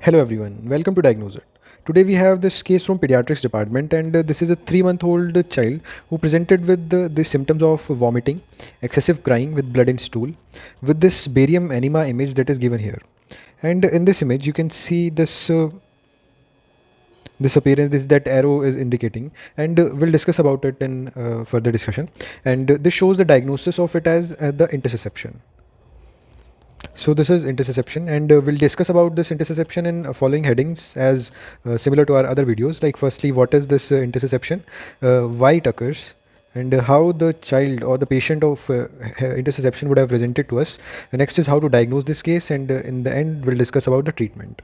Hello everyone, welcome to Diagnose It. Today we have this case from pediatrics department and this is a 3-month-old child who presented with the symptoms of vomiting, excessive crying with blood in stool with this barium enema image that is given here. And in this image you can see this appearance, this that arrow is indicating, and we'll discuss about it in further discussion. And this shows the diagnosis of it as the intussusception. So this is intussusception, and we'll discuss about this intussusception in following headings as similar to our other videos. Like firstly, what is this intussusception, why it occurs, and how the child or the patient of intussusception would have presented to us. Next is how to diagnose this case, and in the end, we'll discuss about the treatment.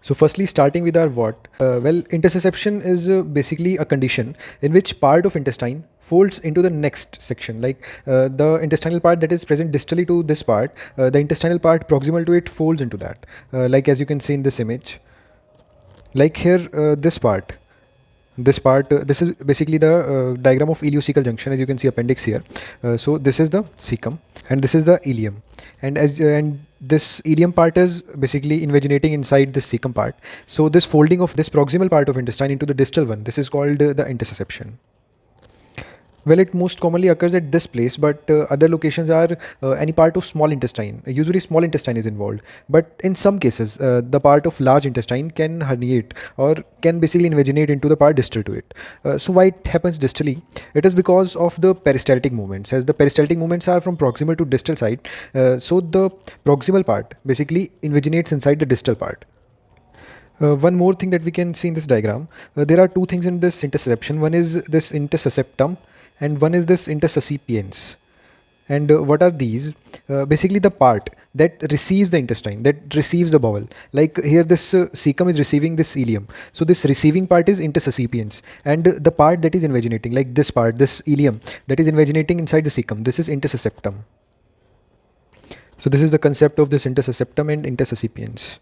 So firstly, starting with our what? Intussusception is basically a condition in which part of intestine folds into the next section. Like the intestinal part that is present distally to this part, the intestinal part proximal to it folds into that. Like as you can see in this image. Like here, this is basically the diagram of ileocecal junction, as you can see appendix here. So this is the cecum and this is the ileum, and this ileum part is basically invaginating inside this cecum part. So this folding of this proximal part of intestine into the distal one, this is called the intussusception. Well, it most commonly occurs at this place, but other locations are any part of small intestine. Usually, small intestine is involved, but in some cases, the part of large intestine can herniate or can basically invaginate into the part distal to it. So, why it happens distally? It is because of the peristaltic movements. As the peristaltic movements are from proximal to distal side, so the proximal part basically invaginates inside the distal part. One more thing that we can see in this diagram, there are two things in this intussusception. One is this intussusceptum and one is this intussuscipiens. And what are these? Basically the part that receives the intestine, that receives the bowel. Like here this cecum is receiving this ileum. So this receiving part is intussuscipiens, and the part that is invaginating, like this part, this ileum that is invaginating inside the cecum, this is intussusceptum. So this is the concept of this intussusceptum and intussuscipiens.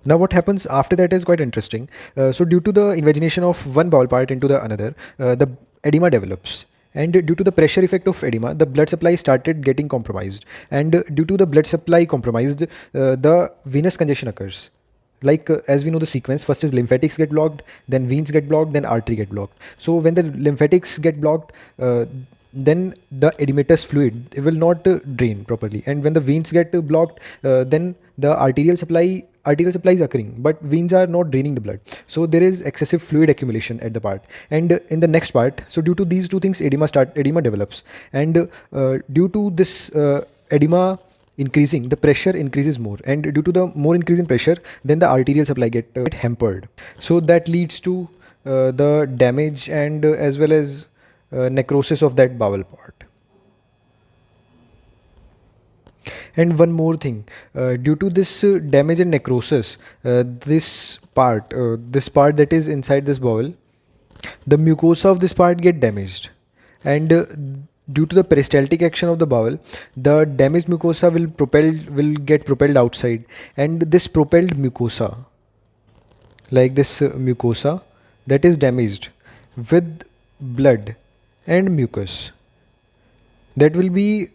Now what happens after that is quite interesting. So due to the invagination of one bowel part into the another, the edema develops. And due to the pressure effect of edema, the blood supply started getting compromised. And due to the blood supply compromised, the venous congestion occurs. Like as we know the sequence, first is lymphatics get blocked, then veins get blocked, then artery get blocked. So when the lymphatics get blocked, then the edematous fluid it will not drain properly, and when the veins get blocked, then the arterial supply is occurring, but veins are not draining the blood, so there is excessive fluid accumulation at the part. And in the next part, so due to these two things, edema develops, and due to this edema increasing, the pressure increases more, and due to the more increase in pressure, then the arterial supply get hampered. So that leads to the damage and as well as necrosis of that bowel part. And one more thing, due to this damage and necrosis, this part that is inside this bowel, the mucosa of this part get damaged, and due to the peristaltic action of the bowel, the damaged mucosa will get propelled outside, and this propelled mucosa, like this mucosa that is damaged with blood and mucus, that will be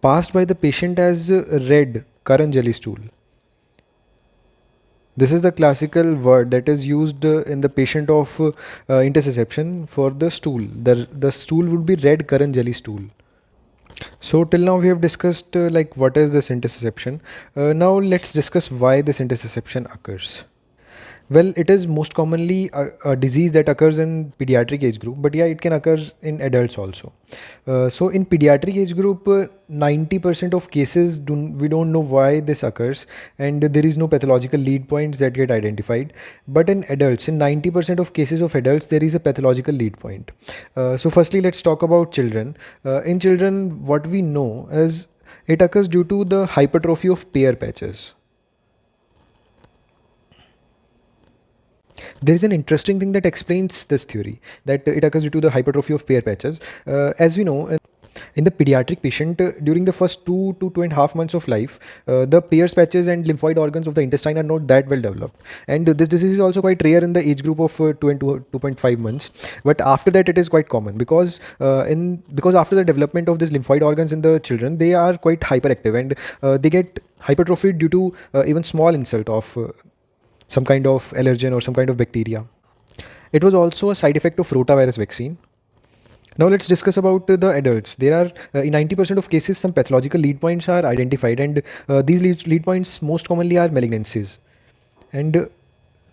passed by the patient as red currant jelly stool. This is the classical word that is used in the patient of intussusception for the stool. The stool would be red currant jelly stool. So till now we have discussed like what is this intussusception. Now let's discuss why this intussusception occurs. Well, it is most commonly a disease that occurs in pediatric age group, but yeah, it can occur in adults also. So in pediatric age group, 90% of cases we don't know why this occurs, and there is no pathological lead points that get identified. But in adults, in 90% of cases of adults, there is a pathological lead point. So firstly, let's talk about children. In children, what we know is it occurs due to the hypertrophy of Peyer's patches. There is an interesting thing that explains this theory, that it occurs due to the hypertrophy of Peyer's patches. As we know, In the pediatric patient, during the first 2 to 2.5 months of life, the Peyer's patches and lymphoid organs of the intestine are not that well developed. And this disease is also quite rare in the age group of 2 and 2.5 months. But after that, it is quite common because after the development of these lymphoid organs in the children, they are quite hyperactive, and they get hypertrophied due to even small insult of some kind of allergen or some kind of bacteria. It was also a side effect of rotavirus vaccine. Now let's discuss about the adults. There are in 90% of cases some pathological lead points are identified, and these lead points most commonly are malignancies. And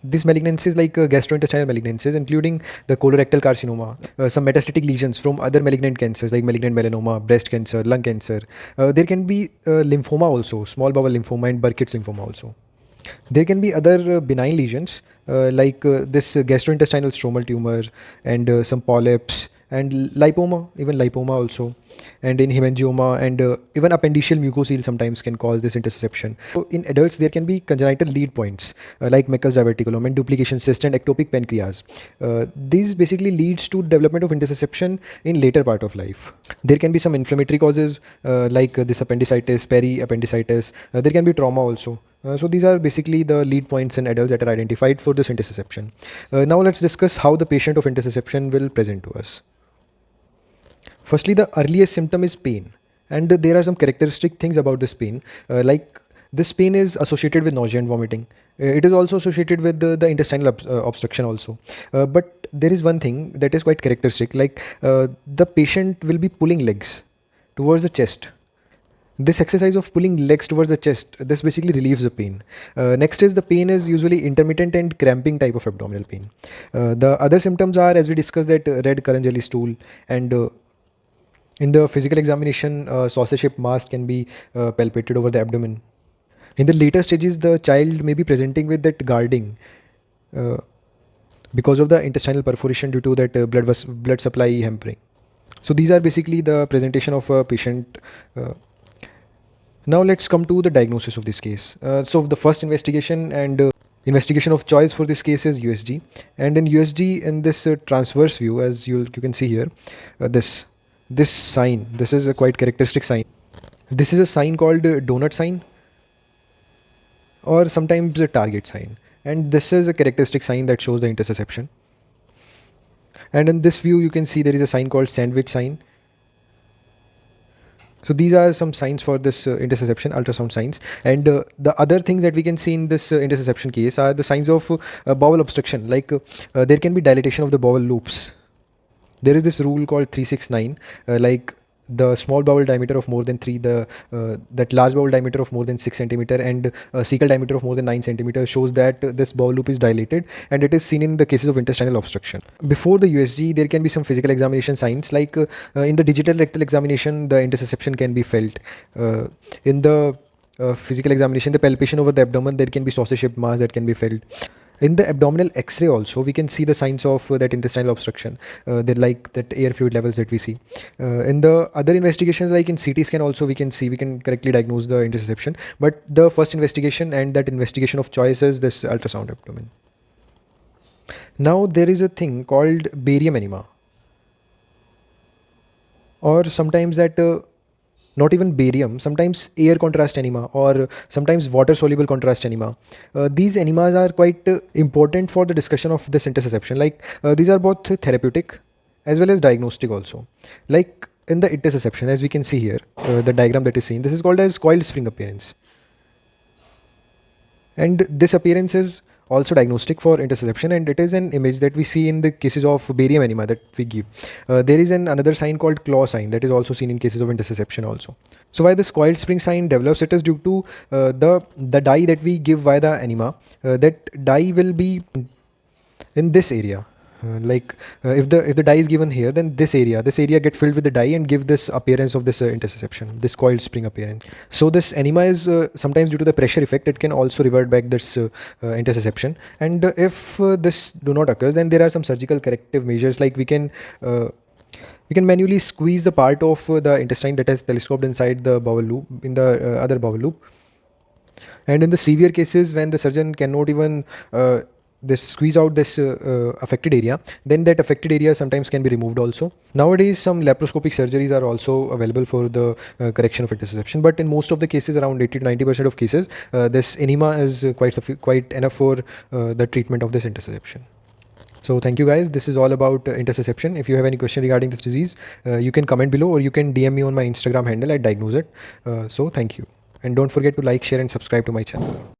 these malignancies like gastrointestinal malignancies, including the colorectal carcinoma, some metastatic lesions from other malignant cancers like malignant melanoma, breast cancer, lung cancer. There can be lymphoma also, small bowel lymphoma and Burkitt's lymphoma also. There can be other benign lesions like this gastrointestinal stromal tumor and some polyps and lipoma, even lipoma also, and in hemangioma, and even appendiceal mucocele sometimes can cause this intussusception. So in adults, there can be congenital lead points like Meckel's diverticulum and duplication cyst and ectopic pancreas. These basically leads to development of intussusception in later part of life. There can be some inflammatory causes like this appendicitis, periappendicitis. There can be trauma also. So these are basically the lead points in adults that are identified for this intussusception. Now let's discuss how the patient of intussusception will present to us. Firstly, the earliest symptom is pain, and there are some characteristic things about this pain, like this pain is associated with nausea and vomiting. It is also associated with the intestinal obstruction also. But there is one thing that is quite characteristic, like the patient will be pulling legs towards the chest. This exercise of pulling legs towards the chest, this basically relieves the pain. Next is the pain is usually intermittent and cramping type of abdominal pain. The other symptoms are, as we discussed, that red currant jelly stool, and in the physical examination, sausage-shaped mass can be palpated over the abdomen. In the later stages, the child may be presenting with that guarding uh, because of the intestinal perforation due to that blood supply hampering. So these are basically the presentation of a patient. Now let's come to the diagnosis of this case. So the first investigation and investigation of choice for this case is USG, and in USG, in this transverse view, as you can see here, this sign, this is a quite characteristic sign. This is a sign called donut sign, or sometimes a target sign, and this is a characteristic sign that shows the intussusception. And in this view, you can see there is a sign called sandwich sign. So these are some signs for this intussusception, ultrasound signs. And the other things that we can see in this intussusception case are the signs of bowel obstruction, like there can be dilatation of the bowel loops. There is this rule called 369, like the small bowel diameter of more than 3, the that large bowel diameter of more than 6 centimeter, and cecal diameter of more than 9 centimeters shows that this bowel loop is dilated, and it is seen in the cases of intestinal obstruction. Before the USG, there can be some physical examination signs, like in the digital rectal examination, the intussusception can be felt. In the physical examination, the palpation over the abdomen, there can be sausage-shaped mass that can be felt. In the abdominal X-ray also, we can see the signs of that intestinal obstruction. They're like that air fluid levels that we see. In the other investigations, like in CT scan also, we can correctly diagnose the intussusception. But the first investigation and that investigation of choice is this ultrasound abdomen. Now there is a thing called barium enema, or sometimes that not even barium, sometimes air contrast enema, or sometimes water soluble contrast enema. These enemas are quite important for the discussion of this intussusception. Like these are both therapeutic as well as diagnostic also. Like in the intussusception, as we can see here, the diagram that is seen, this is called as coiled spring appearance. And this appearance is also diagnostic for intussusception, and it is an image that we see in the cases of barium enema that we give. There is another sign called claw sign that is also seen in cases of intussusception also. So why this coiled spring sign develops, it is due to the dye that we give via the enema. That dye will be in this area. If the dye is given here, then this area get filled with the dye and give this appearance of this intussusception, this coiled spring appearance. So this enema is sometimes due to the pressure effect, it can also revert back this intussusception. And if this do not occur, then there are some surgical corrective measures, like we can manually squeeze the part of the intestine that has telescoped inside the bowel loop, in the other bowel loop. And in the severe cases, when the surgeon cannot even this squeeze out this affected area, then that affected area sometimes can be removed also. Nowadays some laparoscopic surgeries are also available for the correction of intussusception, but in most of the cases, around 80 to 90% of cases, this enema is quite enough for the treatment of this intussusception. So thank you guys. This is all about intussusception. If you have any question regarding this disease, you can comment below, or you can DM me on my Instagram handle at diagnoseIt. So thank you, and don't forget to like, share and subscribe to my channel.